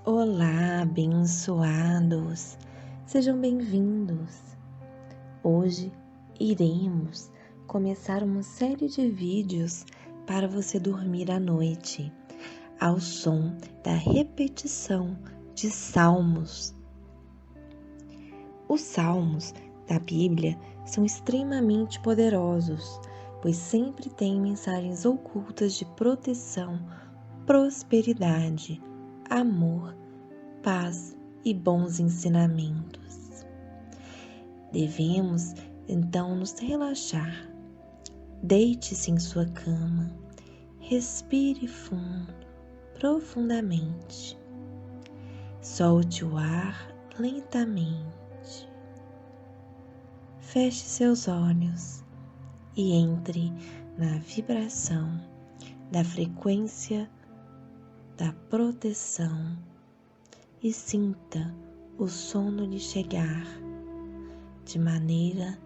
Olá, abençoados! Sejam bem-vindos! Hoje iremos começar uma série de vídeos para você dormir à noite, ao som da repetição de salmos. Os salmos da Bíblia são extremamente poderosos, pois sempre têm mensagens ocultas de proteção, prosperidade, amor, paz e bons ensinamentos. Devemos então nos relaxar. Deite-se em sua cama, respire fundo, profundamente. Solte o ar lentamente. Feche seus olhos e entre na vibração da frequência da proteção e sinta o sono lhe chegar de maneira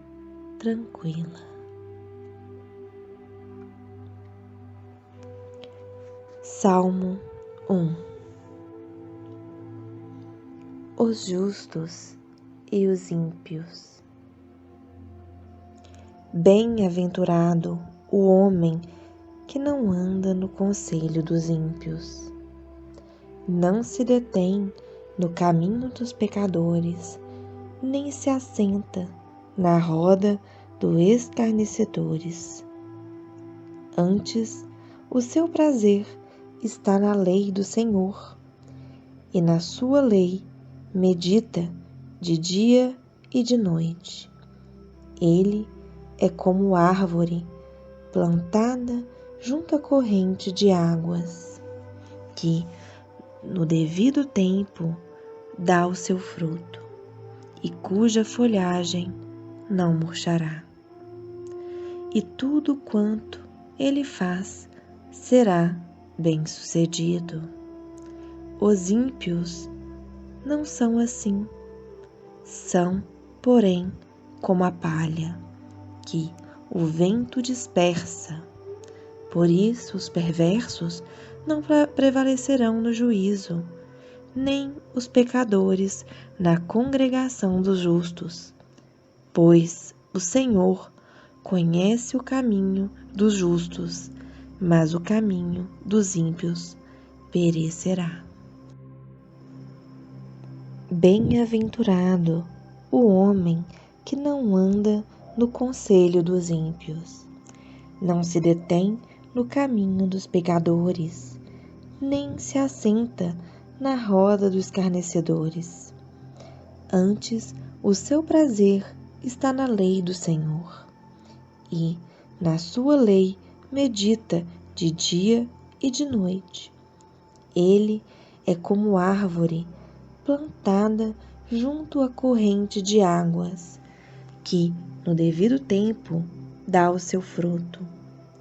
tranquila. Salmo 1. Os justos e os ímpios. Bem-aventurado o homem que não anda no conselho dos ímpios, não se detém no caminho dos pecadores, nem se assenta na roda dos escarnecedores. Antes, o seu prazer está na lei do Senhor, e na sua lei medita de dia e de noite. Ele é como árvore plantada junto à corrente de águas, que, no devido tempo, dá o seu fruto, e cuja folhagem não murchará. E tudo quanto ele faz será bem-sucedido. Os ímpios não são assim. São, porém, como a palha, que o vento dispersa. Por isso os perversos não prevalecerão no juízo, nem os pecadores na congregação dos justos. Pois o Senhor conhece o caminho dos justos, mas o caminho dos ímpios perecerá. Bem-aventurado o homem que não anda no conselho dos ímpios, não se detém no caminho dos pecadores, nem se assenta na roda dos escarnecedores. Antes, o seu prazer está na lei do Senhor, e na sua lei medita de dia e de noite. Ele é como árvore plantada junto à corrente de águas, que, no devido tempo, dá o seu fruto,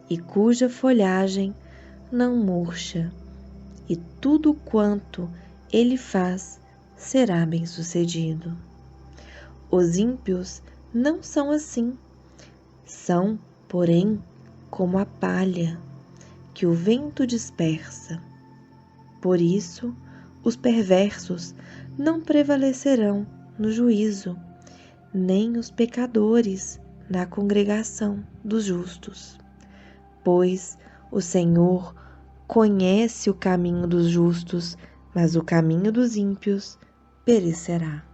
e cuja folhagem não murcha, e tudo quanto ele faz será bem-sucedido. Os ímpios não são assim. São, porém, como a palha, que o vento dispersa. Por isso, os perversos não prevalecerão no juízo, nem os pecadores na congregação dos justos. Pois o Senhor conhece o caminho dos justos, mas o caminho dos ímpios perecerá.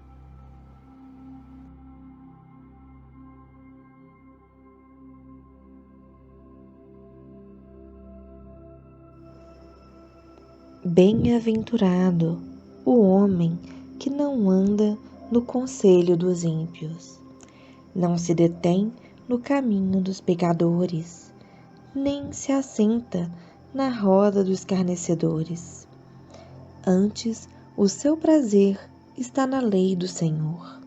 Bem-aventurado o homem que não anda no conselho dos ímpios, não se detém no caminho dos pecadores, nem se assenta na roda dos escarnecedores. Antes, o seu prazer está na lei do Senhor,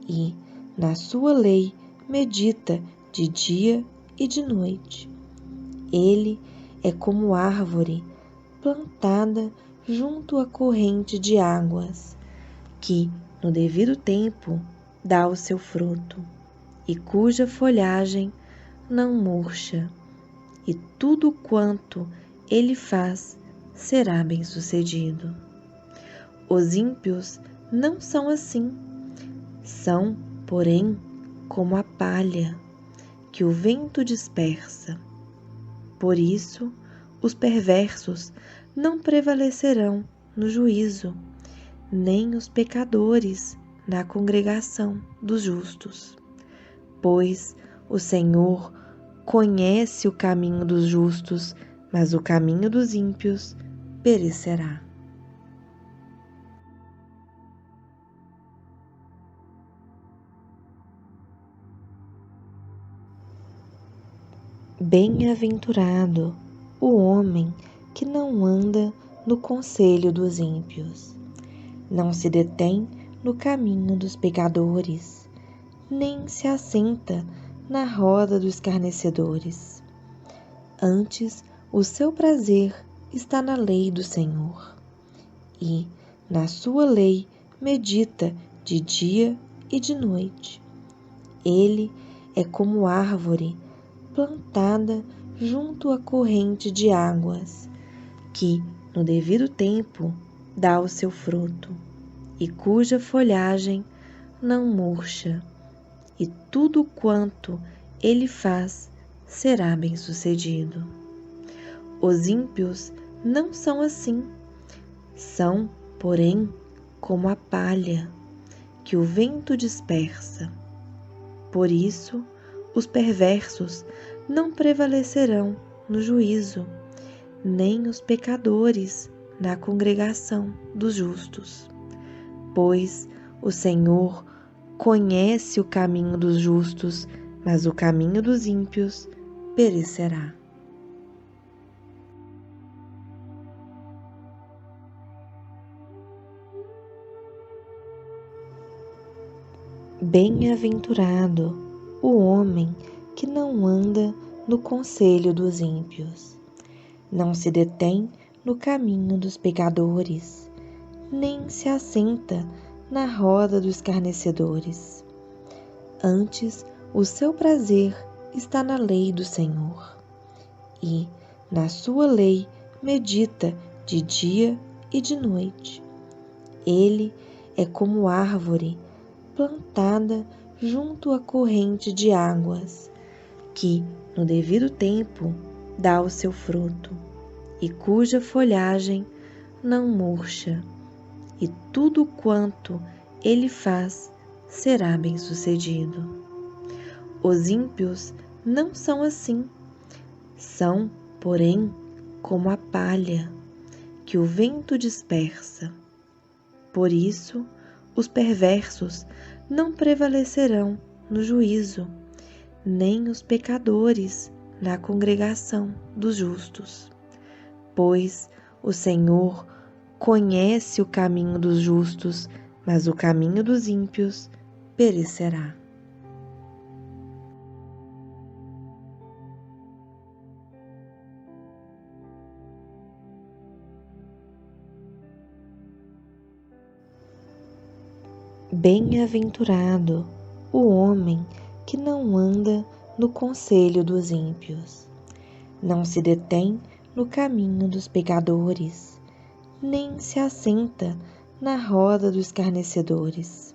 e na sua lei medita de dia e de noite. Ele é como árvore plantada junto à corrente de águas, que, no devido tempo, dá o seu fruto, e cuja folhagem não murcha, e tudo quanto ele faz será bem-sucedido. Os ímpios não são assim, são, porém, como a palha que o vento dispersa. Por isso, os perversos não prevalecerão no juízo, nem os pecadores na congregação dos justos. Pois o Senhor conhece o caminho dos justos, mas o caminho dos ímpios perecerá. Bem-aventurado o homem que não anda no conselho dos ímpios, não se detém no caminho dos pecadores, nem se assenta na roda dos escarnecedores. Antes, o seu prazer está na lei do Senhor, e na sua lei medita de dia e de noite. Ele é como árvore plantada junto à corrente de águas, que, no devido tempo, dá o seu fruto, e cuja folhagem não murcha, e tudo quanto ele faz será bem-sucedido. Os ímpios não são assim, são, porém, como a palha que o vento dispersa. Por isso, os perversos não prevalecerão no juízo, nem os pecadores na congregação dos justos. Pois o Senhor conhece o caminho dos justos, mas o caminho dos ímpios perecerá. Bem-aventurado o homem que não anda no conselho dos ímpios, não se detém no caminho dos pecadores, nem se assenta na roda dos escarnecedores. Antes, o seu prazer está na lei do Senhor, e na sua lei medita de dia e de noite. Ele é como árvore plantada junto à corrente de águas, que, no devido tempo, dá o seu fruto, e cuja folhagem não murcha, e tudo quanto ele faz será bem-sucedido. Os ímpios não são assim, são, porém, como a palha que o vento dispersa. Por isso, os perversos não prevalecerão no juízo, nem os pecadores na congregação dos justos. Pois o Senhor conhece o caminho dos justos, mas o caminho dos ímpios perecerá. Bem-aventurado o homem que não anda no conselho dos ímpios, não se detém no caminho dos pecadores, nem se assenta na roda dos escarnecedores.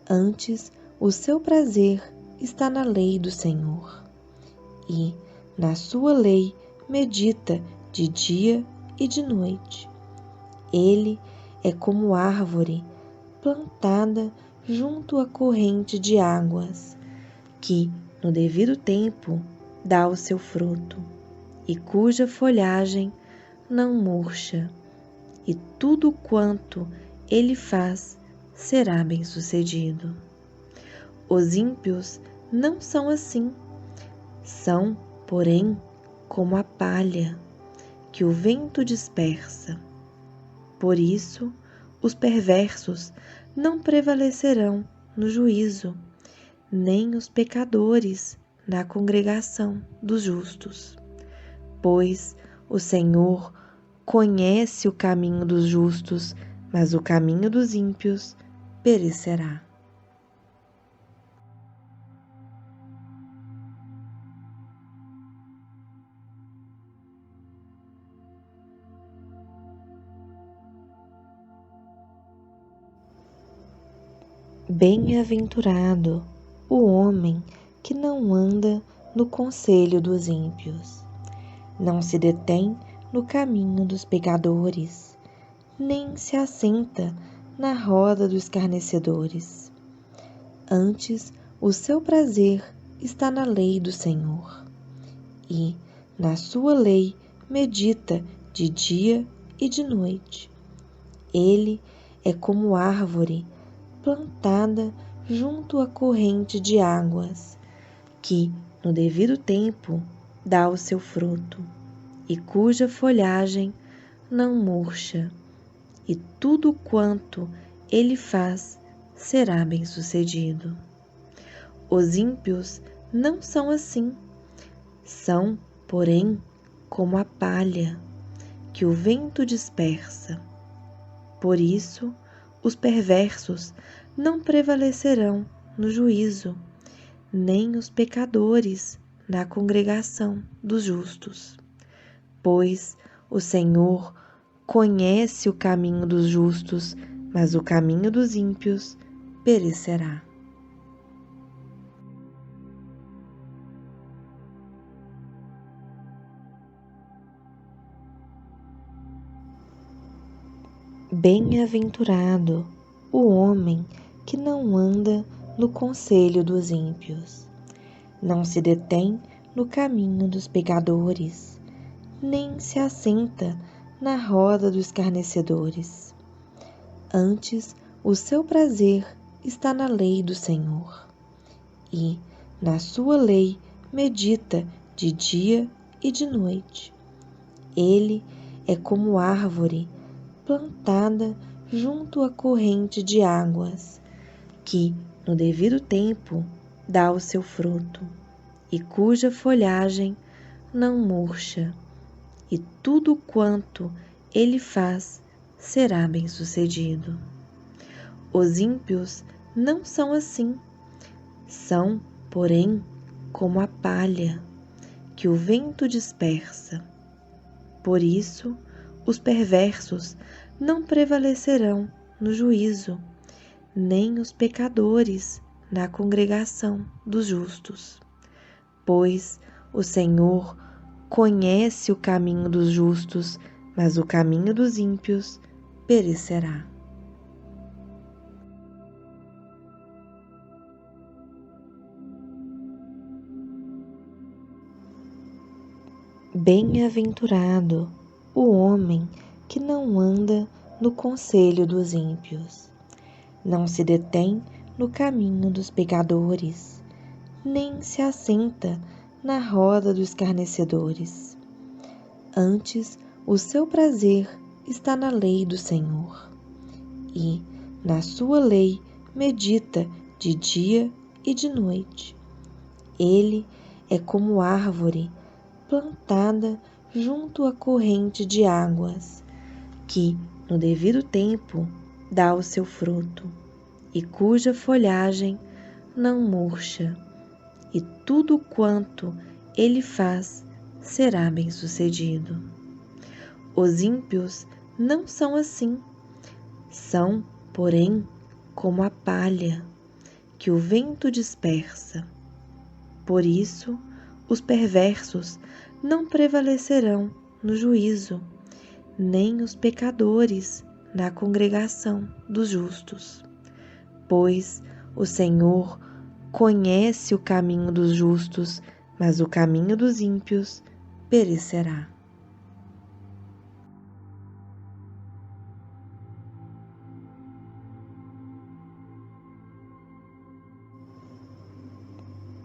Antes, o seu prazer está na lei do Senhor, e na sua lei medita de dia e de noite. Ele é como árvore plantada junto à corrente de águas, que, no devido tempo, dá o seu fruto, e cuja folhagem não murcha, e tudo quanto ele faz será bem-sucedido. Os ímpios não são assim, são, porém, como a palha que o vento dispersa. Por isso, os perversos não prevalecerão no juízo, nem os pecadores na congregação dos justos. Pois o Senhor conhece o caminho dos justos, mas o caminho dos ímpios perecerá. Bem-aventurado o homem que não anda no conselho dos ímpios, não se detém no caminho dos pecadores, nem se assenta na roda dos escarnecedores. Antes, o seu prazer está na lei do Senhor, e na sua lei medita de dia e de noite. Ele é como árvore plantada junto à corrente de águas, que, no devido tempo, dá o seu fruto, e cuja folhagem não murcha, e tudo quanto ele faz será bem-sucedido. Os ímpios não são assim, são, porém, como a palha que o vento dispersa. Por isso, os perversos não prevalecerão no juízo, nem os pecadores na congregação dos justos. Pois o Senhor conhece o caminho dos justos, mas o caminho dos ímpios perecerá. Bem-aventurado o homem que não anda no conselho dos ímpios, não se detém no caminho dos pecadores, nem se assenta na roda dos escarnecedores. Antes, o seu prazer está na lei do Senhor, e na sua lei medita de dia e de noite. Ele é como árvore plantada junto à corrente de águas, que, no devido tempo, dá o seu fruto, e cuja folhagem não murcha, e tudo quanto ele faz será bem-sucedido. Os ímpios não são assim, são, porém, como a palha que o vento dispersa. Por isso, os perversos não prevalecerão no juízo, nem os pecadores na congregação dos justos. Pois o Senhor conhece o caminho dos justos, mas o caminho dos ímpios perecerá. Bem-aventurado o homem que não anda no conselho dos ímpios, não se detém no caminho dos pecadores, nem se assenta na roda dos escarnecedores. Antes, o seu prazer está na lei do Senhor, e na sua lei medita de dia e de noite. Ele é como árvore plantada junto à corrente de águas, que, no devido tempo, dá o seu fruto, e cuja folhagem não murcha, e tudo quanto ele faz será bem-sucedido. Os ímpios não são assim, são, porém, como a palha que o vento dispersa. Por isso, os perversos não prevalecerão no juízo, nem os pecadores na congregação dos justos. Pois o Senhor conhece o caminho dos justos, mas o caminho dos ímpios perecerá.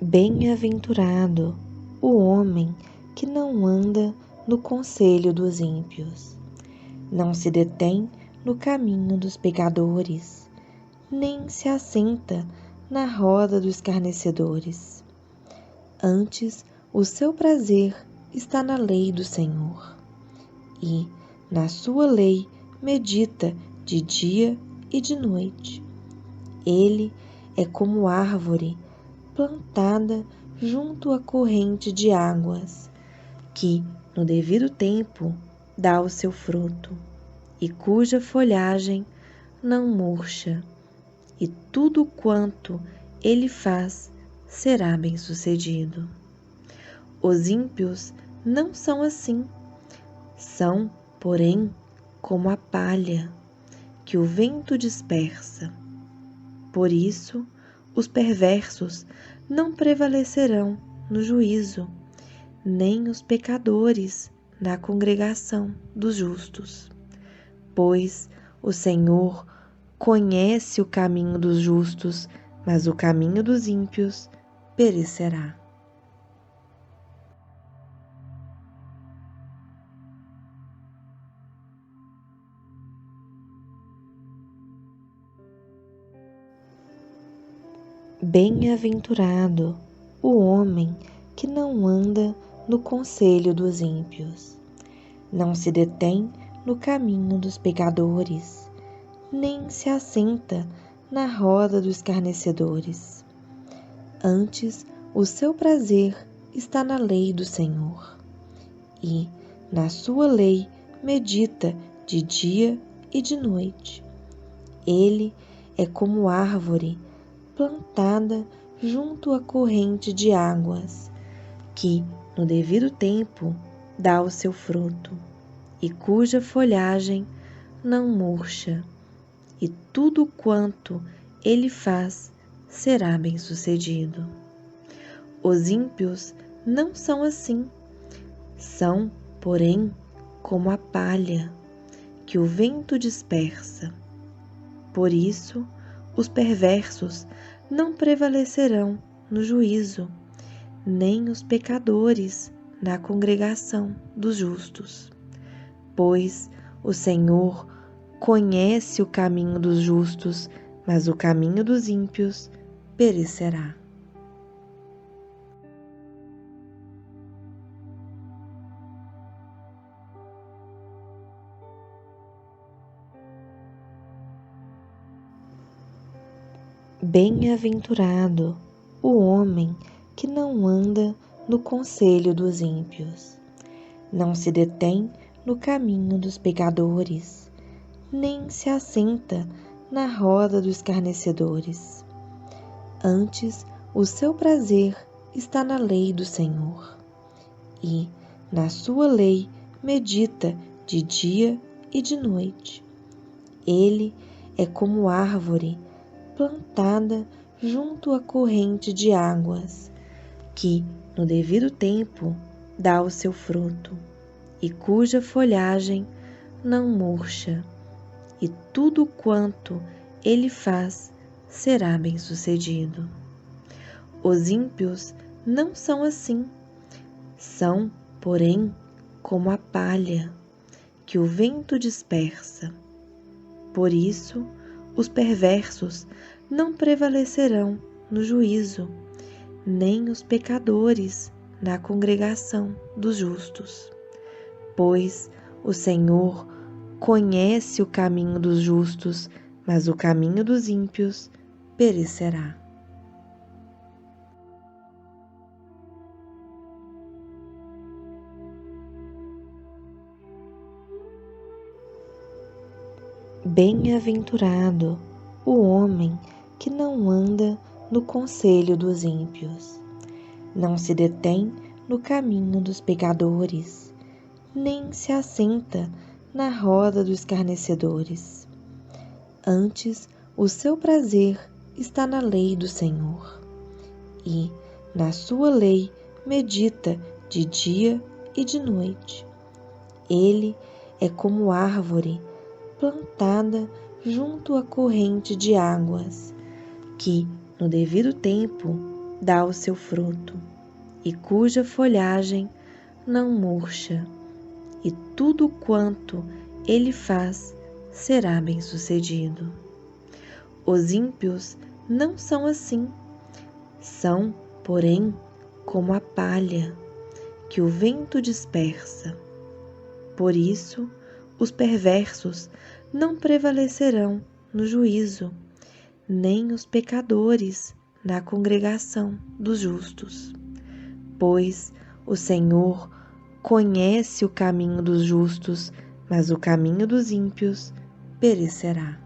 Bem-aventurado o homem que não anda no conselho dos ímpios, não se detém no caminho dos pecadores, nem se assenta na roda dos escarnecedores. Antes, o seu prazer está na lei do Senhor, e na sua lei medita de dia e de noite. Ele é como árvore plantada junto à corrente de águas, que, no devido tempo, dá o seu fruto, e cuja folhagem não murcha, e tudo quanto ele faz será bem-sucedido. Os ímpios não são assim, são, porém, como a palha que o vento dispersa. Por isso, os perversos não prevalecerão no juízo, nem os pecadores na congregação dos justos. Pois o Senhor conhece o caminho dos justos, mas o caminho dos ímpios perecerá. Bem-aventurado o homem que não anda no conselho dos ímpios, não se detém no caminho dos pecadores, nem se assenta na roda dos escarnecedores. Antes, o seu prazer está na lei do Senhor, e na sua lei medita de dia e de noite. Ele é como árvore plantada junto à corrente de águas, que no devido tempo dá o seu fruto, e cuja folhagem não murcha, e tudo quanto ele faz será bem-sucedido. Os ímpios não são assim, são, porém, como a palha que o vento dispersa. Por isso, os perversos não prevalecerão no juízo, nem os pecadores na congregação dos justos. Pois o Senhor conhece o caminho dos justos, mas o caminho dos ímpios perecerá. Bem-aventurado o homem que não anda no conselho dos ímpios, não se detém no caminho dos pecadores, nem se assenta na roda dos escarnecedores. Antes, o seu prazer está na lei do Senhor, e na sua lei medita de dia e de noite. Ele é como árvore plantada junto à corrente de águas, que no devido tempo dá o seu fruto, e cuja folhagem não murcha, e tudo quanto ele faz será bem-sucedido. Os ímpios não são assim, são, porém, como a palha que o vento dispersa. Por isso, os perversos não prevalecerão no juízo, nem os pecadores na congregação dos justos. Pois o Senhor conhece o caminho dos justos, mas o caminho dos ímpios perecerá. Bem-aventurado o homem que não anda no conselho dos ímpios, não se detém no caminho dos pecadores, nem se assenta na roda dos escarnecedores. Antes, o seu prazer está na lei do Senhor, e na sua lei medita de dia e de noite. Ele é como árvore plantada junto à corrente de águas, que no devido tempo dá o seu fruto, e cuja folhagem não murcha, e tudo quanto ele faz será bem-sucedido. Os ímpios não são assim, são, porém, como a palha que o vento dispersa. Por isso, os perversos não prevalecerão no juízo, nem os pecadores na congregação dos justos. Pois o Senhor conhece o caminho dos justos, mas o caminho dos ímpios perecerá.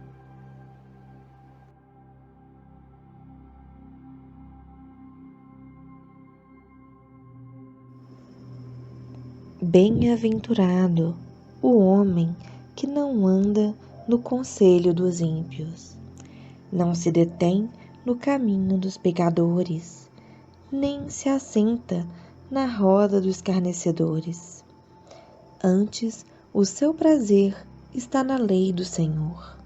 Bem-aventurado o homem que não anda no conselho dos ímpios, não se detém no caminho dos pecadores, nem se assenta na roda dos escarnecedores. Antes, o seu prazer está na lei do Senhor,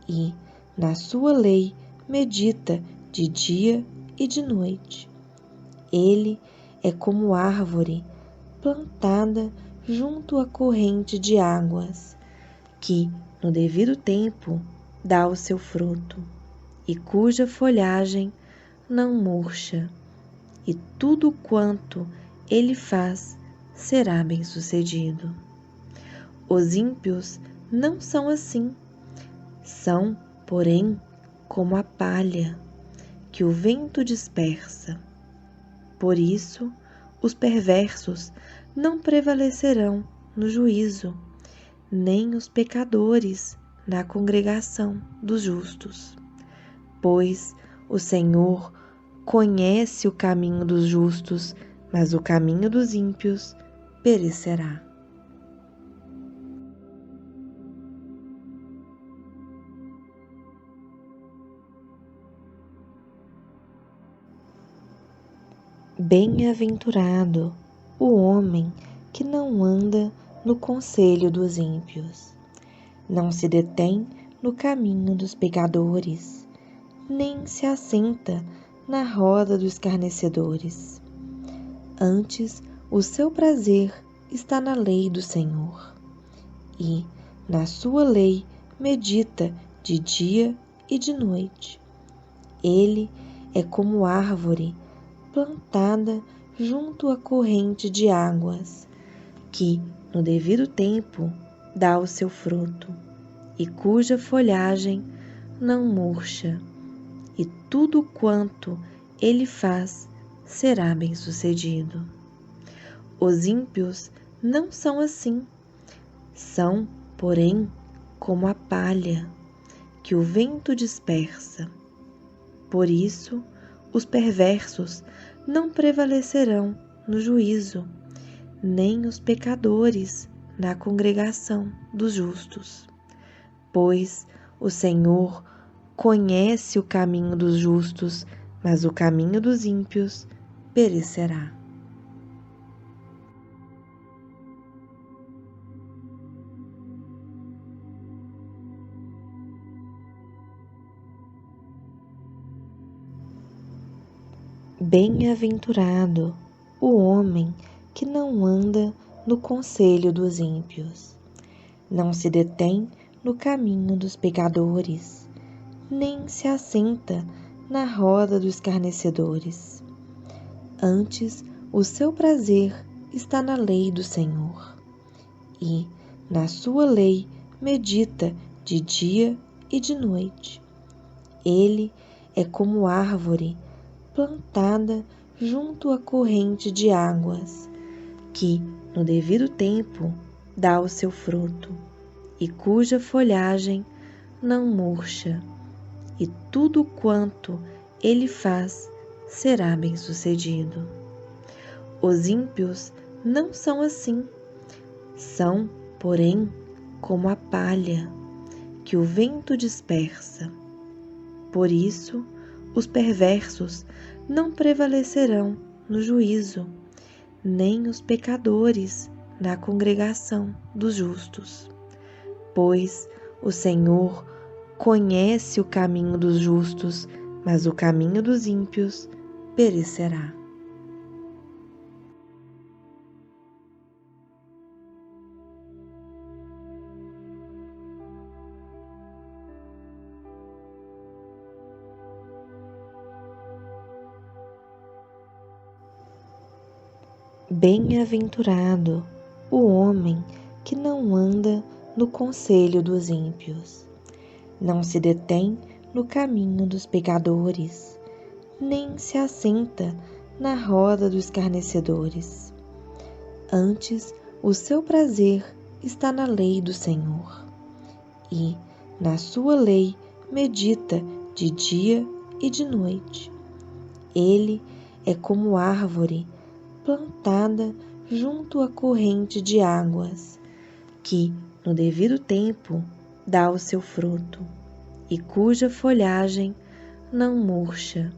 e na sua lei medita de dia e de noite. Ele é como árvore plantada junto à corrente de águas, que no devido tempo dá o seu fruto, e cuja folhagem não murcha, e tudo quanto ele faz será bem-sucedido. Os ímpios não são assim, são, porém, como a palha que o vento dispersa. Por isso, os perversos não prevalecerão no juízo, nem os pecadores na congregação dos justos. Pois o Senhor conhece o caminho dos justos, mas o caminho dos ímpios perecerá. Bem-aventurado o homem que não anda no conselho dos ímpios, não se detém no caminho dos pecadores, nem se assenta na roda dos escarnecedores. Antes, o seu prazer está na lei do Senhor, e na sua lei medita de dia e de noite. Ele é como árvore plantada junto à corrente de águas, que no devido tempo dá o seu fruto, e cuja folhagem não murcha, e tudo quanto ele faz será bem-sucedido. Os ímpios não são assim, são, porém, como a palha que o vento dispersa. Por isso, os perversos não prevalecerão no juízo, nem os pecadores na congregação dos justos. Pois o Senhor conhece o caminho dos justos, mas o caminho dos ímpios perecerá. Bem-aventurado o homem que não anda no conselho dos ímpios, não se detém no caminho dos pecadores, nem se assenta na roda dos escarnecedores. Antes, o seu prazer está na lei do Senhor, e na sua lei medita de dia e de noite. Ele é como árvore plantada junto à corrente de águas, que no devido tempo dá o seu fruto, e cuja folhagem não murcha, e tudo quanto ele faz será bem-sucedido. Os ímpios não são assim, são, porém, como a palha que o vento dispersa. Por isso, os perversos não prevalecerão no juízo, nem os pecadores na congregação dos justos. Pois o Senhor conhece o caminho dos justos, mas o caminho dos ímpios perecerá. Bem-aventurado o homem que não anda no conselho dos ímpios, não se detém no caminho dos pecadores, nem se assenta na roda dos escarnecedores. Antes, o seu prazer está na lei do Senhor, e na sua lei medita de dia e de noite. Ele é como árvore plantada junto à corrente de águas, que, no devido tempo, dá o seu fruto, e cuja folhagem não murcha,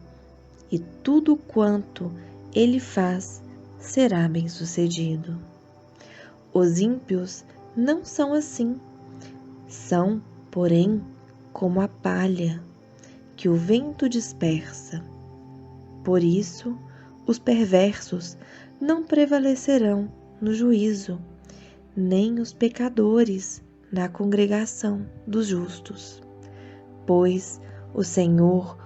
e tudo quanto ele faz será bem-sucedido. Os ímpios não são assim, são, porém, como a palha que o vento dispersa. Por isso, os perversos não prevalecerão no juízo, nem os pecadores na congregação dos justos. Pois o Senhor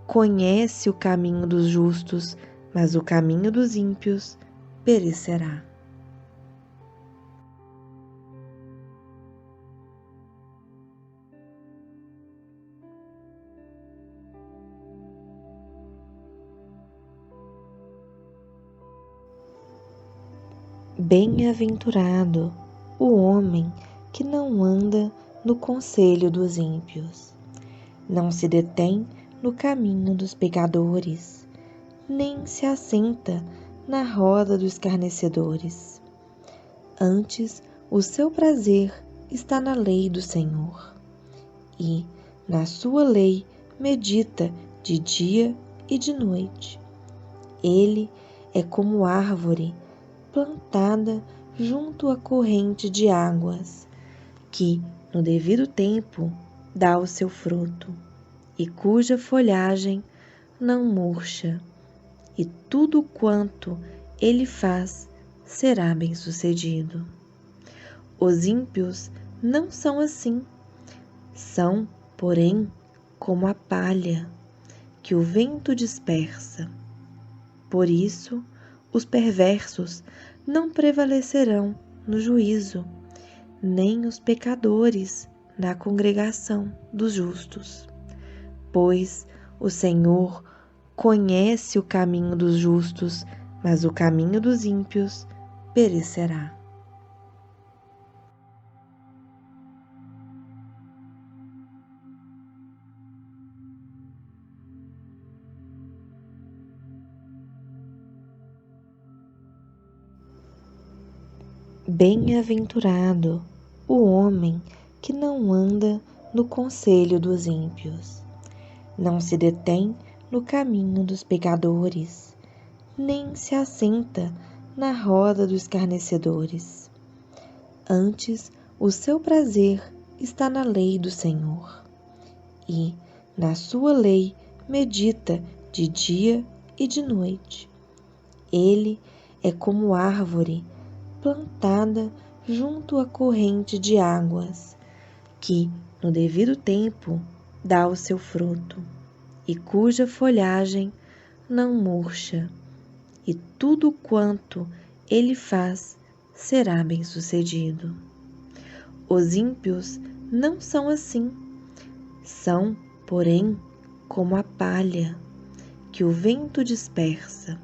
conhece o caminho dos justos, mas o caminho dos ímpios perecerá. Bem-aventurado o homem que não anda no conselho dos ímpios, não se detém no caminho dos pecadores, nem se assenta na roda dos escarnecedores. Antes, o seu prazer está na lei do Senhor, e na sua lei medita de dia e de noite. Ele é como árvore plantada junto à corrente de águas, que, no devido tempo, dá o seu fruto, e cuja folhagem não murcha, e tudo quanto ele faz será bem-sucedido. Os ímpios não são assim, são, porém, como a palha que o vento dispersa. Por isso, os perversos não prevalecerão no juízo, nem os pecadores na congregação dos justos. Pois o Senhor conhece o caminho dos justos, mas o caminho dos ímpios perecerá. Bem-aventurado o homem que não anda no conselho dos ímpios, não se detém no caminho dos pecadores, nem se assenta na roda dos escarnecedores. Antes, o seu prazer está na lei do Senhor, e na sua lei medita de dia e de noite. Ele é como árvore plantada junto à corrente de águas, que, no devido tempo, dá o seu fruto, e cuja folhagem não murcha, e tudo quanto ele faz será bem-sucedido. Os ímpios não são assim, são, porém, como a palha que o vento dispersa.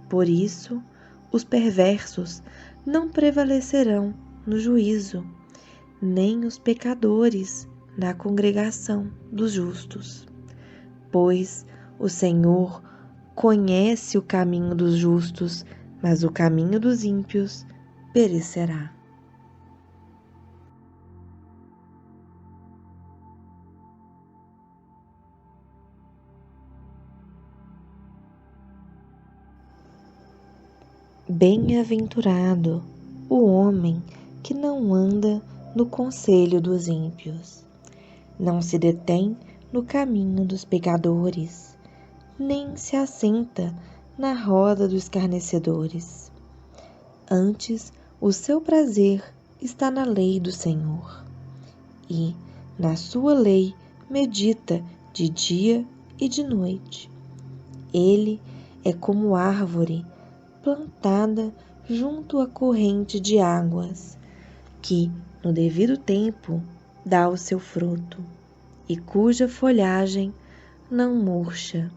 Por isso, os perversos não prevalecerão no juízo, nem os pecadores na congregação dos justos. Pois o Senhor conhece o caminho dos justos, mas o caminho dos ímpios perecerá. Bem-aventurado o homem que não anda no conselho dos ímpios, não se detém no caminho dos pecadores, nem se assenta na roda dos escarnecedores. Antes, o seu prazer está na lei do Senhor, e na sua lei medita de dia e de noite. Ele é como árvore plantada junto à corrente de águas, que, no devido tempo, dá o seu fruto, e cuja folhagem não murcha,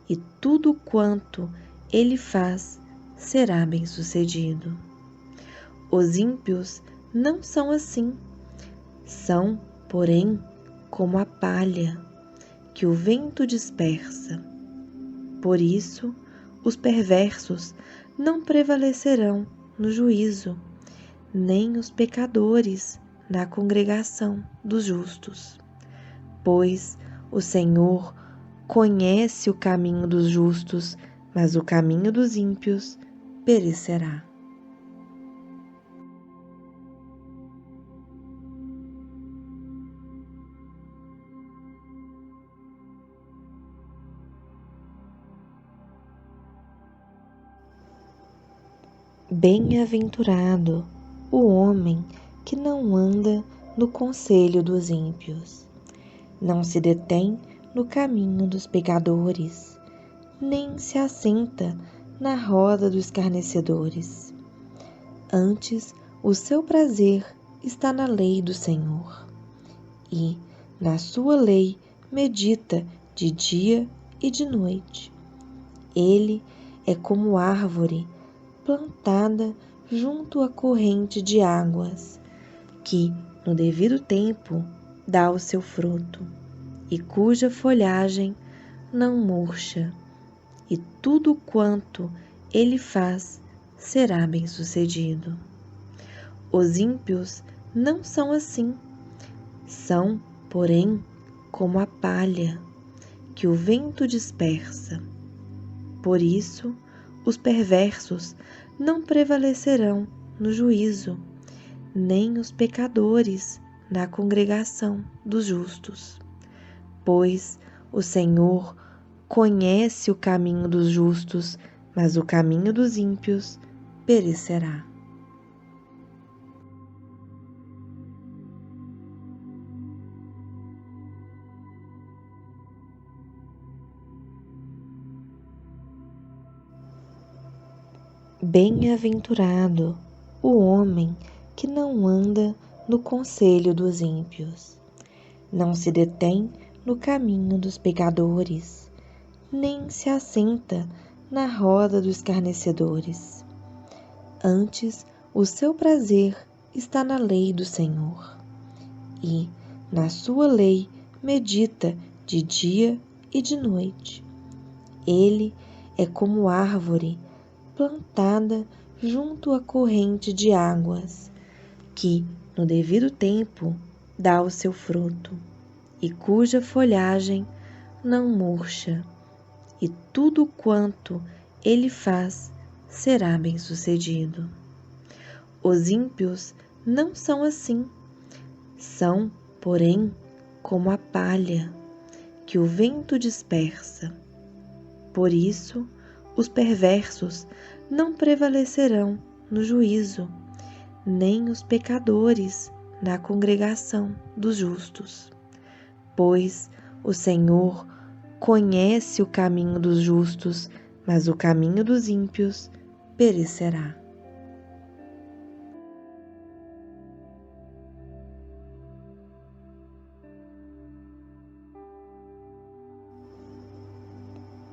e tudo quanto ele faz será bem-sucedido. Os ímpios não são assim, são, porém, como a palha que o vento dispersa. Por isso, os perversos não prevalecerão no juízo, nem os pecadores na congregação dos justos. Pois o Senhor conhece o caminho dos justos, mas o caminho dos ímpios perecerá. Bem-aventurado o homem que não anda no conselho dos ímpios, não se detém no caminho dos pecadores, nem se assenta na roda dos escarnecedores. Antes, o seu prazer está na lei do Senhor, e na sua lei medita de dia e de noite. Ele é como árvore plantada junto à corrente de águas, que no devido tempo dá o seu fruto, e cuja folhagem não murcha, e tudo quanto ele faz será bem-sucedido. Os ímpios não são assim, são, porém, como a palha que o vento dispersa. Por isso, os perversos não prevalecerão no juízo, nem os pecadores na congregação dos justos. Pois o Senhor conhece o caminho dos justos, mas o caminho dos ímpios perecerá. Bem-aventurado o homem que não anda no conselho dos ímpios, não se detém no caminho dos pecadores, nem se assenta na roda dos escarnecedores. Antes, o seu prazer está na lei do Senhor, e na sua lei medita de dia e de noite. Ele é como árvore plantada junto à corrente de águas, que no devido tempo dá o seu fruto, e cuja folhagem não murcha, e tudo quanto ele faz será bem-sucedido. Os ímpios não são assim, são, porém, como a palha que o vento dispersa. Por isso, os perversos não prevalecerão no juízo, nem os pecadores na congregação dos justos. Pois o Senhor conhece o caminho dos justos, mas o caminho dos ímpios perecerá.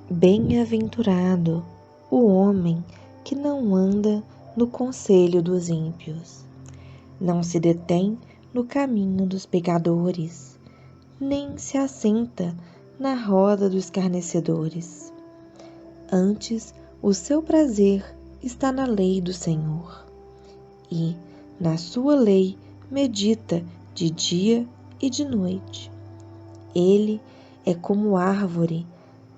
Bem-aventurado o homem que não anda no conselho dos ímpios, não se detém no caminho dos pecadores, nem se assenta na roda dos escarnecedores. Antes, o seu prazer está na lei do Senhor, e na sua lei medita de dia e de noite. Ele é como árvore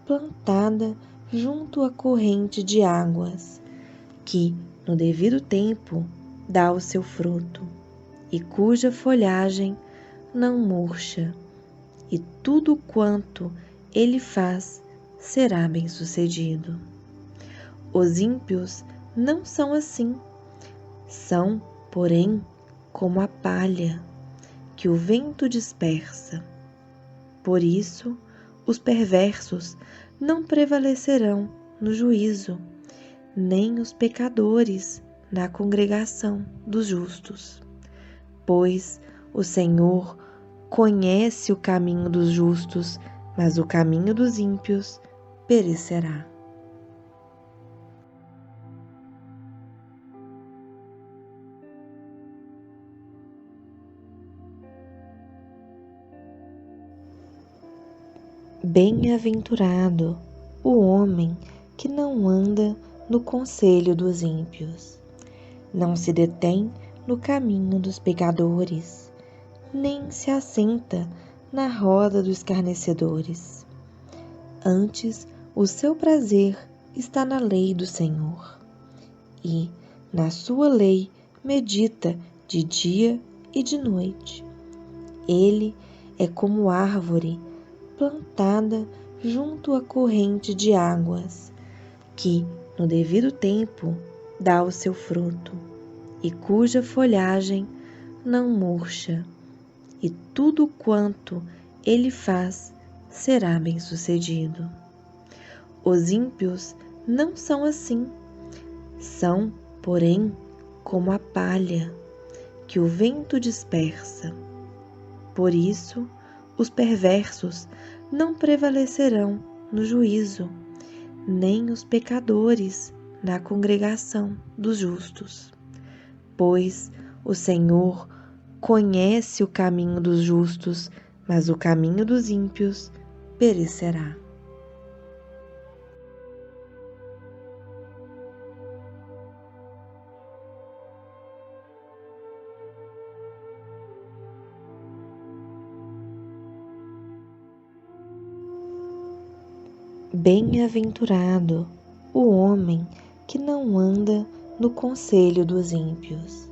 plantada junto à corrente de águas, que no devido tempo dá o seu fruto, e cuja folhagem não murcha, e tudo quanto ele faz será bem-sucedido. Os ímpios não são assim, são, porém, como a palha que o vento dispersa. Por isso, os perversos não prevalecerão no juízo, nem os pecadores na congregação dos justos. Pois o Senhor conhece o caminho dos justos, mas o caminho dos ímpios perecerá. Bem-aventurado o homem que não anda no conselho dos ímpios. Não se detém no caminho dos pecadores, nem se assenta na roda dos escarnecedores. Antes, o seu prazer está na lei do Senhor, e na sua lei medita de dia e de noite. Ele é como árvore plantada junto à corrente de águas, que, no devido tempo, dá o seu fruto, e cuja folhagem não murcha, e tudo quanto ele faz será bem-sucedido. Os ímpios não são assim, são, porém, como a palha que o vento dispersa. Por isso, os perversos não prevalecerão no juízo, nem os pecadores na congregação dos justos. Pois o Senhor conhece o caminho dos justos, mas o caminho dos ímpios perecerá. Bem-aventurado o homem que não anda no conselho dos ímpios,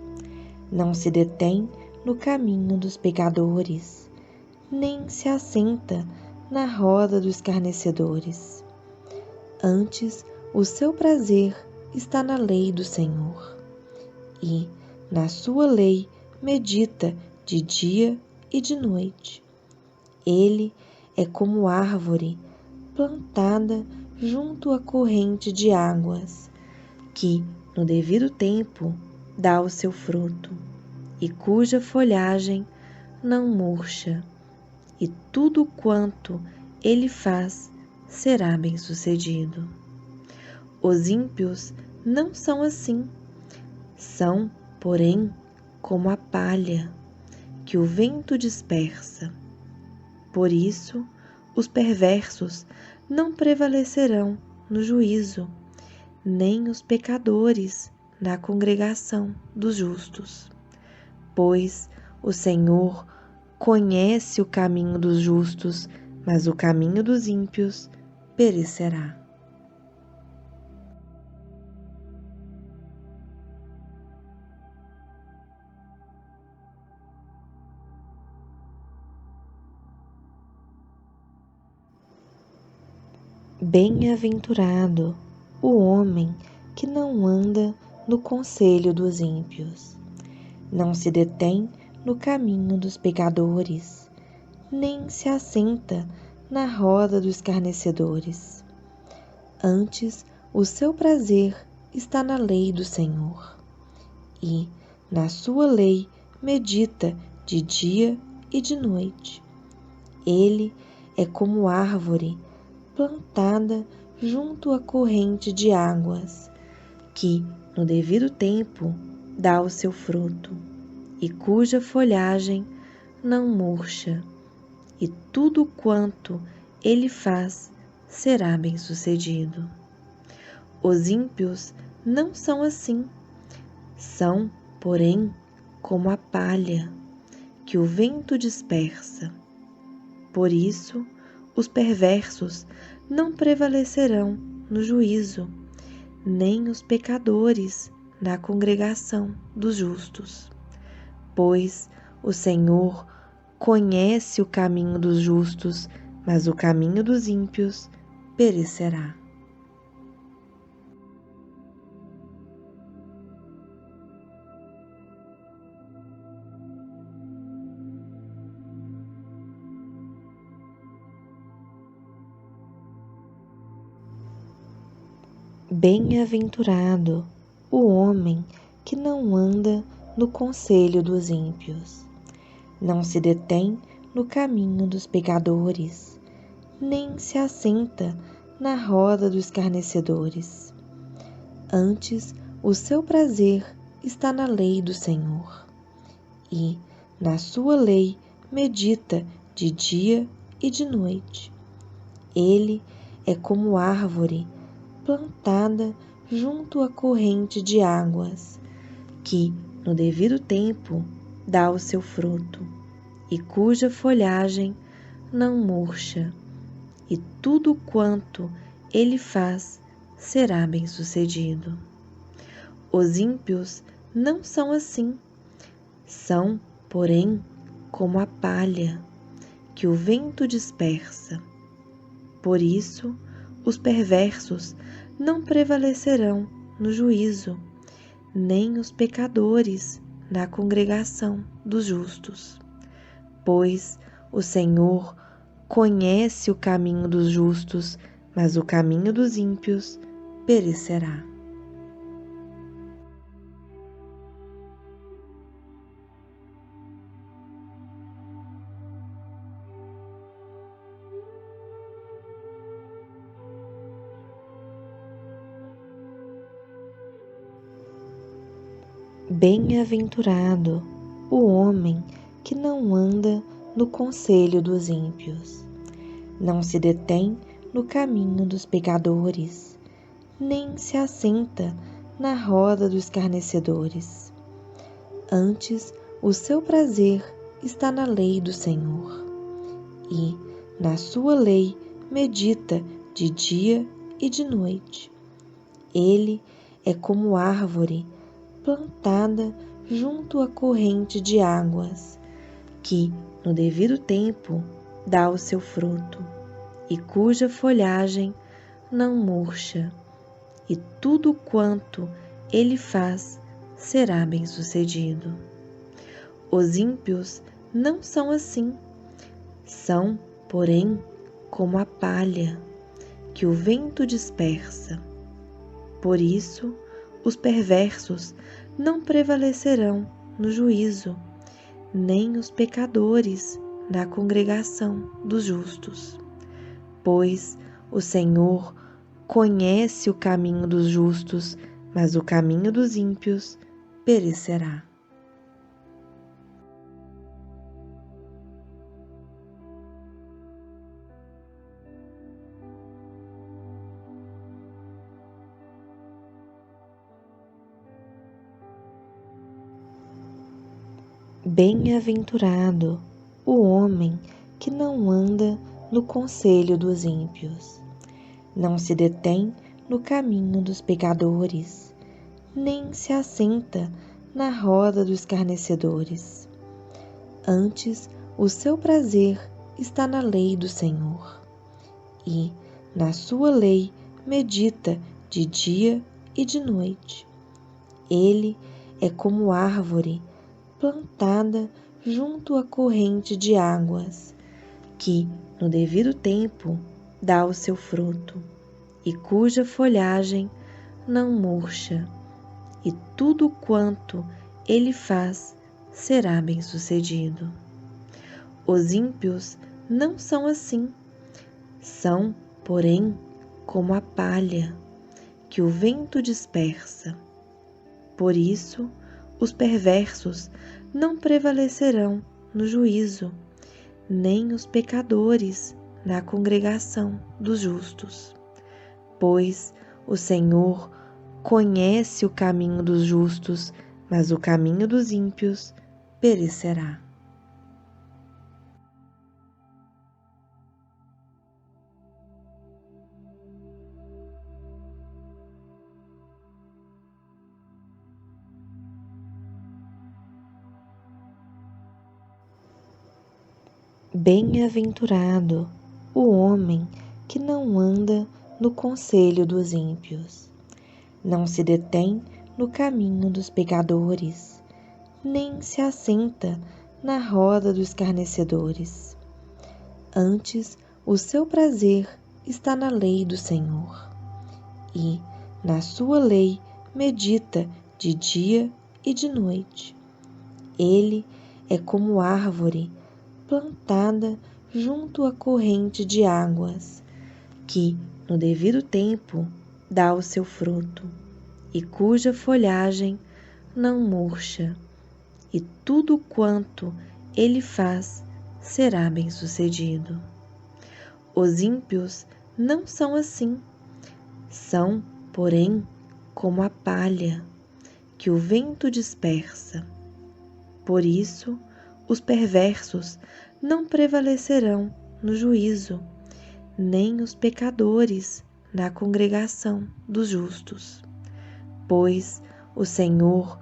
não se detém no caminho dos pecadores, nem se assenta na roda dos escarnecedores. Antes, o seu prazer está na lei do Senhor, e na sua lei medita de dia e de noite. Ele é como árvore plantada junto à corrente de águas, que, no devido tempo, dá o seu fruto, e cuja folhagem não murcha, e tudo quanto ele faz será bem-sucedido. Os ímpios não são assim, são, porém, como a palha que o vento dispersa. Por isso, os perversos não prevalecerão no juízo, nem os pecadores na congregação dos justos. Pois o Senhor conhece o caminho dos justos, mas o caminho dos ímpios perecerá. Bem-aventurado o homem que não anda no conselho dos ímpios, não se detém no caminho dos pecadores, nem se assenta na roda dos escarnecedores. Antes, o seu prazer está na lei do Senhor, e na sua lei medita de dia e de noite. Ele é como árvore plantada junto à corrente de águas, que, no devido tempo, dá o seu fruto, e cuja folhagem não murcha, e tudo quanto ele faz será bem-sucedido. Os ímpios não são assim, são, porém, como a palha que o vento dispersa. Por isso, os perversos não prevalecerão no juízo, nem os pecadores na congregação dos justos. Pois o Senhor conhece o caminho dos justos, mas o caminho dos ímpios perecerá. Bem-aventurado o homem que não anda no conselho dos ímpios, não se detém no caminho dos pecadores, nem se assenta na roda dos escarnecedores. Antes, o seu prazer está na lei do Senhor, e na sua lei medita de dia e de noite. Ele é como árvore plantada junto à corrente de águas, que, no devido tempo, dá o seu fruto, e cuja folhagem não murcha, e tudo quanto ele faz será bem-sucedido. Os ímpios não são assim, são, porém, como a palha que o vento dispersa. Por isso, os perversos não prevalecerão no juízo, nem os pecadores na congregação dos justos. Pois o Senhor conhece o caminho dos justos, mas o caminho dos ímpios perecerá. Bem-aventurado o homem que não anda no conselho dos ímpios, não se detém no caminho dos pecadores, nem se assenta na roda dos escarnecedores. Antes, o seu prazer está na lei do Senhor, e na sua lei medita de dia e de noite. Ele é como árvore plantada junto à corrente de águas, que, no devido tempo, dá o seu fruto, e cuja folhagem não murcha, e tudo quanto ele faz será bem-sucedido. Os ímpios não são assim, são, porém, como a palha que o vento dispersa. Por isso, os perversos não prevalecerão no juízo, nem os pecadores na congregação dos justos. Pois o Senhor conhece o caminho dos justos, mas o caminho dos ímpios perecerá. Bem-aventurado o homem que não anda no conselho dos ímpios, não se detém no caminho dos pecadores, nem se assenta na roda dos escarnecedores. Antes, o seu prazer está na lei do Senhor, e na sua lei medita de dia e de noite. Ele é como árvore plantada junto à corrente de águas, que, no devido tempo, dá o seu fruto, e cuja folhagem não murcha, e tudo quanto ele faz será bem-sucedido. Os ímpios não são assim, são, porém, como a palha que o vento dispersa. Por isso, os perversos não prevalecerão no juízo, nem os pecadores na congregação dos justos. Pois o Senhor conhece o caminho dos justos, mas o caminho dos ímpios perecerá. Bem-aventurado o homem que não anda no conselho dos ímpios, não se detém no caminho dos pecadores, nem se assenta na roda dos escarnecedores. Antes, o seu prazer está na lei do Senhor, e na sua lei medita de dia e de noite. Ele é como árvore plantada junto à corrente de águas, que, no devido tempo, dá o seu fruto, e cuja folhagem não murcha, e tudo quanto ele faz será bem-sucedido. Os ímpios não são assim, são, porém, como a palha que o vento dispersa. Por isso, os perversos não prevalecerão no juízo, nem os pecadores na congregação dos justos. Pois o Senhor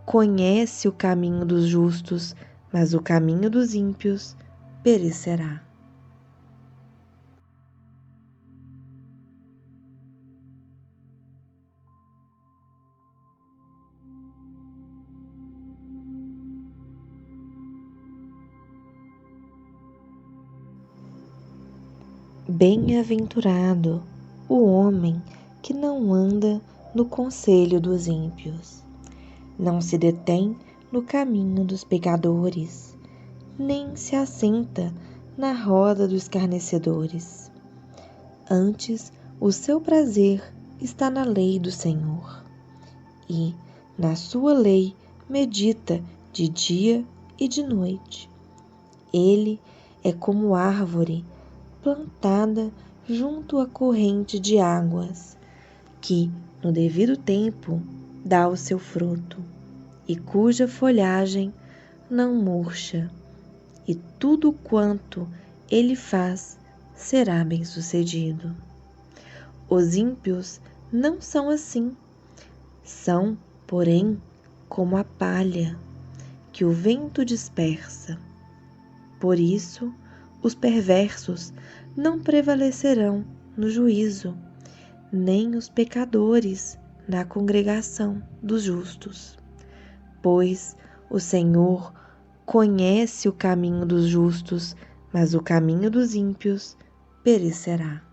conhece o caminho dos justos, mas o caminho dos ímpios perecerá. Bem-aventurado o homem que não anda no conselho dos ímpios, não se detém no caminho dos pecadores, nem se assenta na roda dos escarnecedores. Antes, o seu prazer está na lei do Senhor, e na sua lei medita de dia e de noite. Ele é como árvore plantada junto à corrente de águas, que no devido tempo dá o seu fruto, e cuja folhagem não murcha, e tudo quanto ele faz será bem-sucedido. Os ímpios não são assim, são, porém, como a palha que o vento dispersa. Por isso, os perversos não prevalecerão no juízo, nem os pecadores na congregação dos justos. Pois o Senhor conhece o caminho dos justos, mas o caminho dos ímpios perecerá.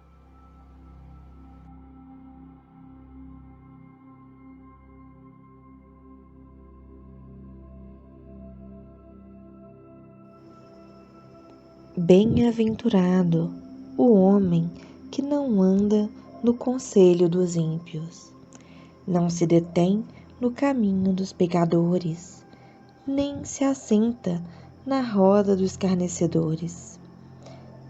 Bem-aventurado o homem que não anda no conselho dos ímpios, não se detém no caminho dos pecadores, nem se assenta na roda dos escarnecedores.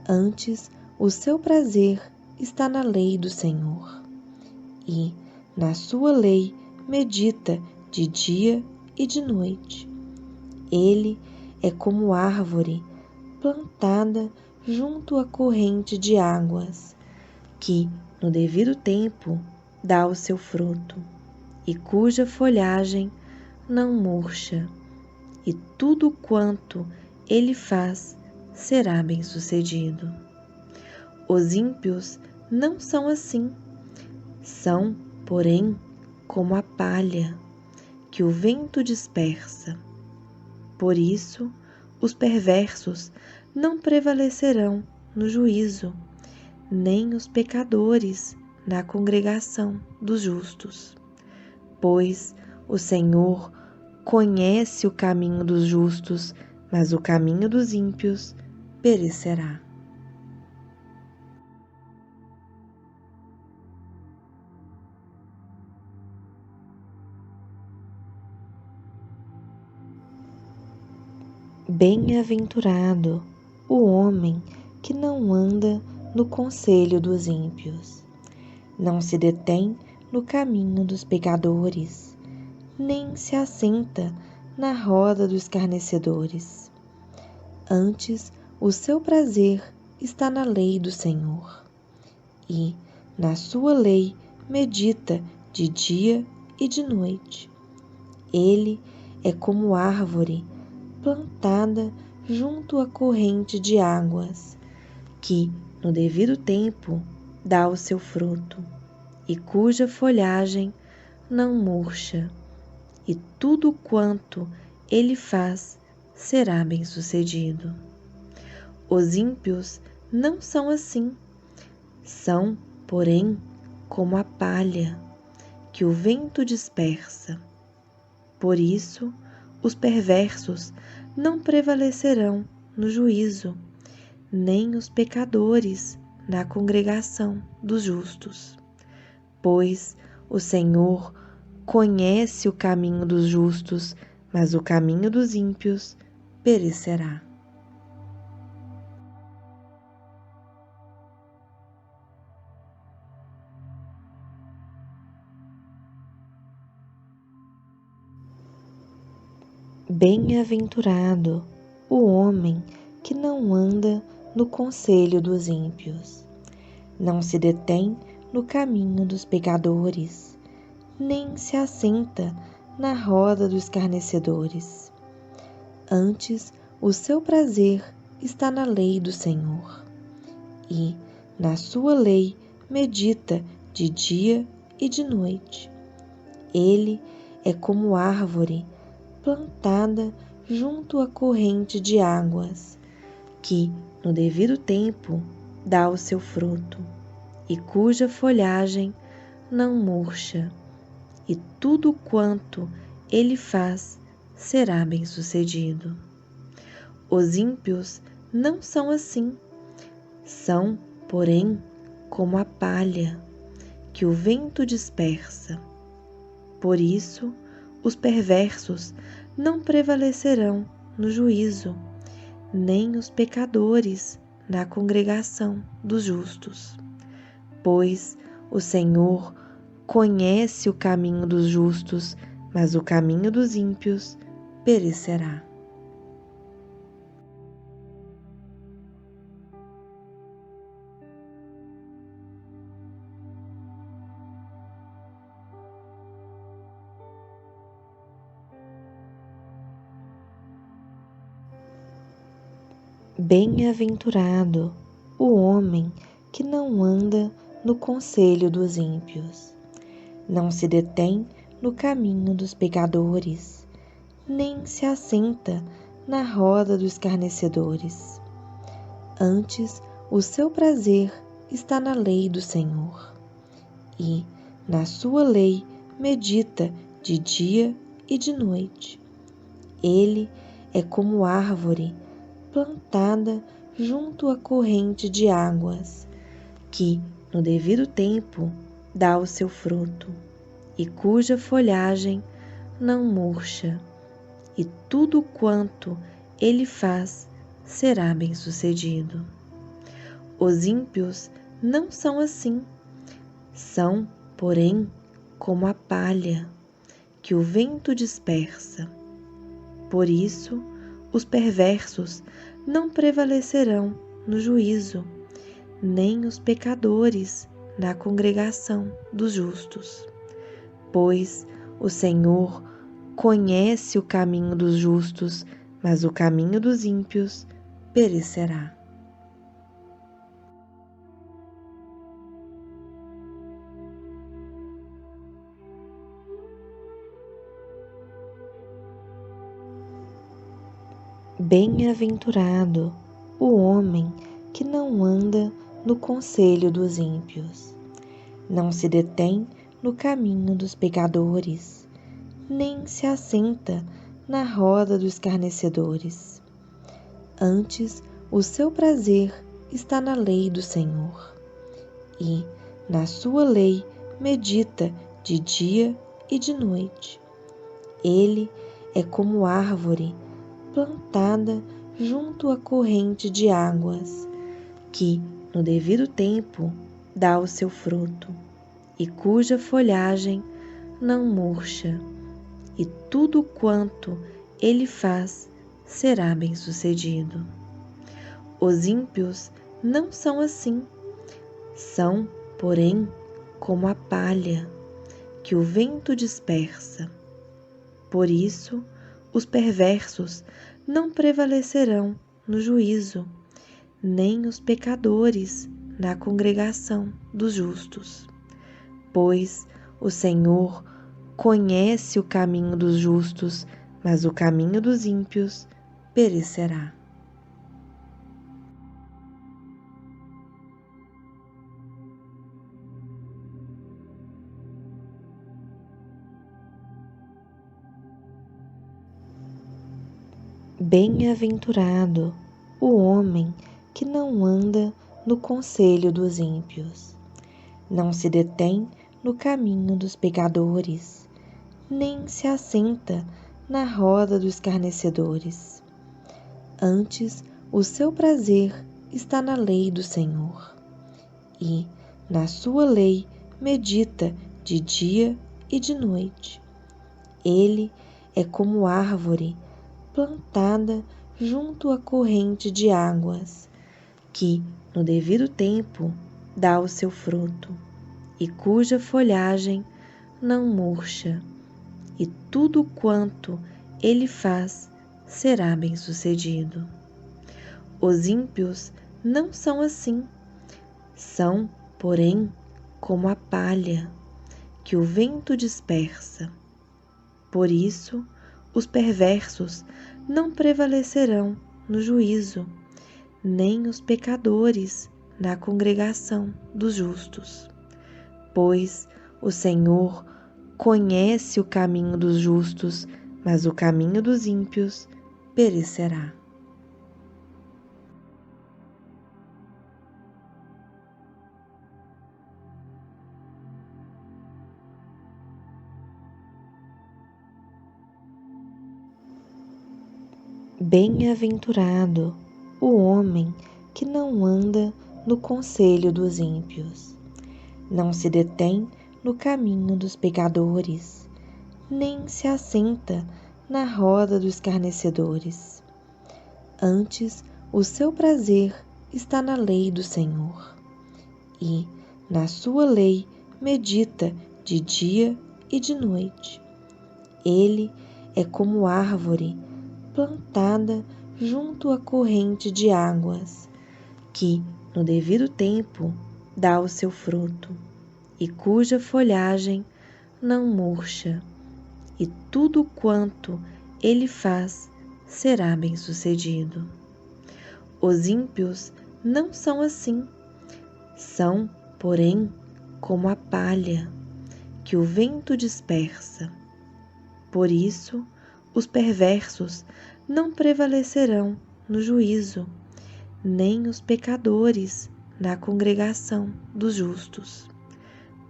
Antes, o seu prazer está na lei do Senhor, e na sua lei medita de dia e de noite. Ele é como árvore plantada junto à corrente de águas, que no devido tempo dá o seu fruto, e cuja folhagem não murcha, e tudo quanto ele faz será bem-sucedido. Os ímpios não são assim, são, porém, como a palha que o vento dispersa. Por isso, os perversos não prevalecerão no juízo, nem os pecadores na congregação dos justos. Pois o Senhor conhece o caminho dos justos, mas o caminho dos ímpios perecerá. Bem-aventurado o homem que não anda no conselho dos ímpios, não se detém no caminho dos pecadores, nem se assenta na roda dos escarnecedores. Antes, o seu prazer está na lei do Senhor, e na sua lei medita de dia e de noite. Ele é como árvore plantada junto à corrente de águas, que no devido tempo dá o seu fruto, e cuja folhagem não murcha, e tudo quanto ele faz será bem-sucedido. Os ímpios não são assim, são, porém, como a palha que o vento dispersa. Por isso, os perversos não prevalecerão no juízo, nem os pecadores na congregação dos justos. Pois o Senhor conhece o caminho dos justos, mas o caminho dos ímpios perecerá. Bem-aventurado o homem que não anda no conselho dos ímpios, não se detém no caminho dos pecadores, nem se assenta na roda dos escarnecedores. Antes, o seu prazer está na lei do Senhor, e na sua lei medita de dia e de noite. Ele é como árvore plantada junto à corrente de águas, que no devido tempo dá o seu fruto, e cuja folhagem não murcha, e tudo quanto ele faz será bem-sucedido. Os ímpios não são assim, são, porém, como a palha que o vento dispersa. Por isso, os perversos não prevalecerão no juízo, nem os pecadores na congregação dos justos. Pois o Senhor conhece o caminho dos justos, mas o caminho dos ímpios perecerá. Bem-aventurado o homem que não anda no conselho dos ímpios, não se detém no caminho dos pecadores, nem se assenta na roda dos escarnecedores. Antes, o seu prazer está na lei do Senhor, e na sua lei medita de dia e de noite. Ele é como árvore plantada junto à corrente de águas, que no devido tempo dá o seu fruto, e cuja folhagem não murcha, e tudo quanto ele faz será bem-sucedido. Os ímpios não são assim, são, porém, como a palha que o vento dispersa. Por isso, os perversos não prevalecerão no juízo, nem os pecadores na congregação dos justos. Pois o Senhor conhece o caminho dos justos, mas o caminho dos ímpios perecerá. Bem-aventurado o homem que não anda no conselho dos ímpios, não se detém no caminho dos pecadores, nem se assenta na roda dos escarnecedores. Antes, o seu prazer está na lei do Senhor, e na sua lei medita de dia e de noite. Ele é como árvore plantada junto à corrente de águas, que no devido tempo dá o seu fruto, e cuja folhagem não murcha, e tudo quanto ele faz será bem-sucedido. Os ímpios não são assim, são, porém, como a palha que o vento dispersa. Por isso, os perversos não prevalecerão no juízo, nem os pecadores na congregação dos justos. Pois o Senhor conhece o caminho dos justos, mas o caminho dos ímpios perecerá. Bem-aventurado o homem que não anda no conselho dos ímpios, não se detém no caminho dos pecadores, nem se assenta na roda dos escarnecedores. Antes, o seu prazer está na lei do Senhor, e na sua lei medita de dia e de noite. Ele é como árvore plantada junto à corrente de águas, que, no devido tempo, dá o seu fruto, e cuja folhagem não murcha, e tudo quanto ele faz será bem-sucedido. Os ímpios não são assim, são, porém, como a palha que o vento dispersa. Por isso, os perversos não prevalecerão no juízo, nem os pecadores na congregação dos justos. Pois o Senhor conhece o caminho dos justos, mas o caminho dos ímpios perecerá. Bem-aventurado o homem que não anda no conselho dos ímpios, não se detém no caminho dos pecadores, nem se assenta na roda dos escarnecedores. Antes, o seu prazer está na lei do Senhor, e na sua lei medita de dia e de noite. Ele é como árvore plantada junto à corrente de águas, que, no devido tempo, dá o seu fruto, e cuja folhagem não murcha, e tudo quanto ele faz será bem-sucedido. Os ímpios não são assim, são, porém, como a palha que o vento dispersa. Por isso, os perversos não prevalecerão no juízo, nem os pecadores na congregação dos justos.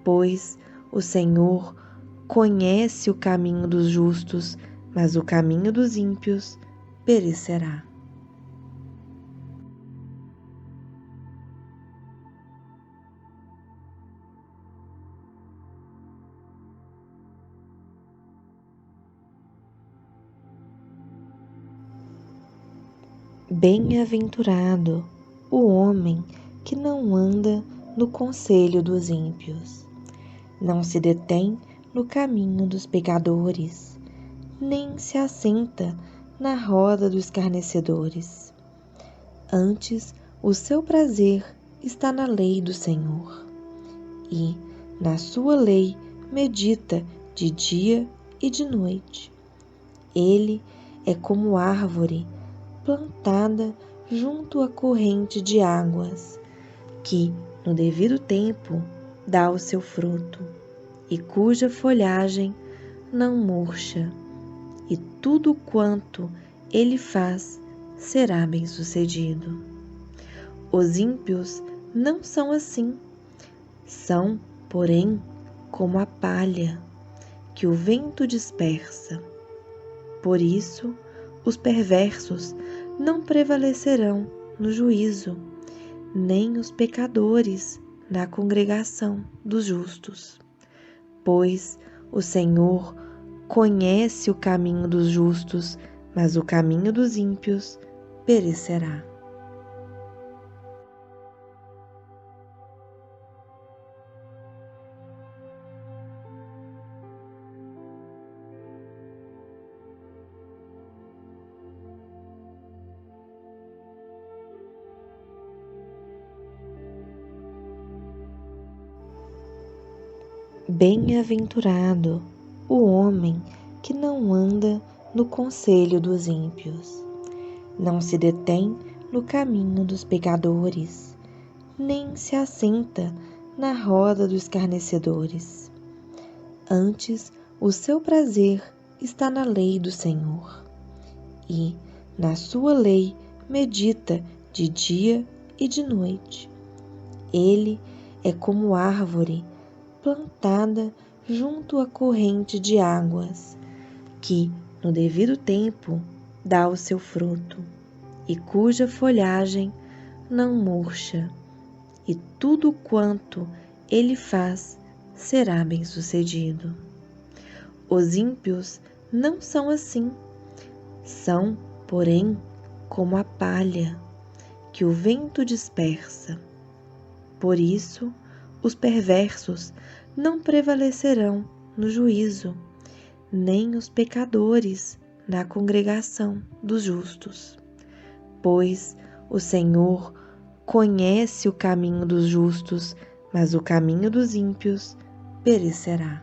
Pois o Senhor conhece o caminho dos justos, mas o caminho dos ímpios perecerá. Bem-aventurado o homem que não anda no conselho dos ímpios, não se detém no caminho dos pecadores, nem se assenta na roda dos escarnecedores. Antes, o seu prazer está na lei do Senhor, e na sua lei medita de dia e de noite. Ele é como árvore plantada junto à corrente de águas, que, no devido tempo, dá o seu fruto, e cuja folhagem não murcha, e tudo quanto ele faz será bem-sucedido. Os ímpios não são assim, são, porém, como a palha que o vento dispersa. Por isso, os perversos não prevalecerão no juízo, nem os pecadores na congregação dos justos. Pois o Senhor conhece o caminho dos justos, mas o caminho dos ímpios perecerá. Bem-aventurado o homem que não anda no conselho dos ímpios, não se detém no caminho dos pecadores, nem se assenta na roda dos escarnecedores. Antes, o seu prazer está na lei do Senhor, e na sua lei medita de dia e de noite. Ele é como árvore plantada junto à corrente de águas, que, no devido tempo, dá o seu fruto, e cuja folhagem não murcha, e tudo quanto ele faz será bem-sucedido. Os ímpios não são assim, São, porém, como a palha que o vento dispersa. Por isso, os perversos não prevalecerão no juízo, nem os pecadores na congregação dos justos. Pois o Senhor conhece o caminho dos justos, mas o caminho dos ímpios perecerá.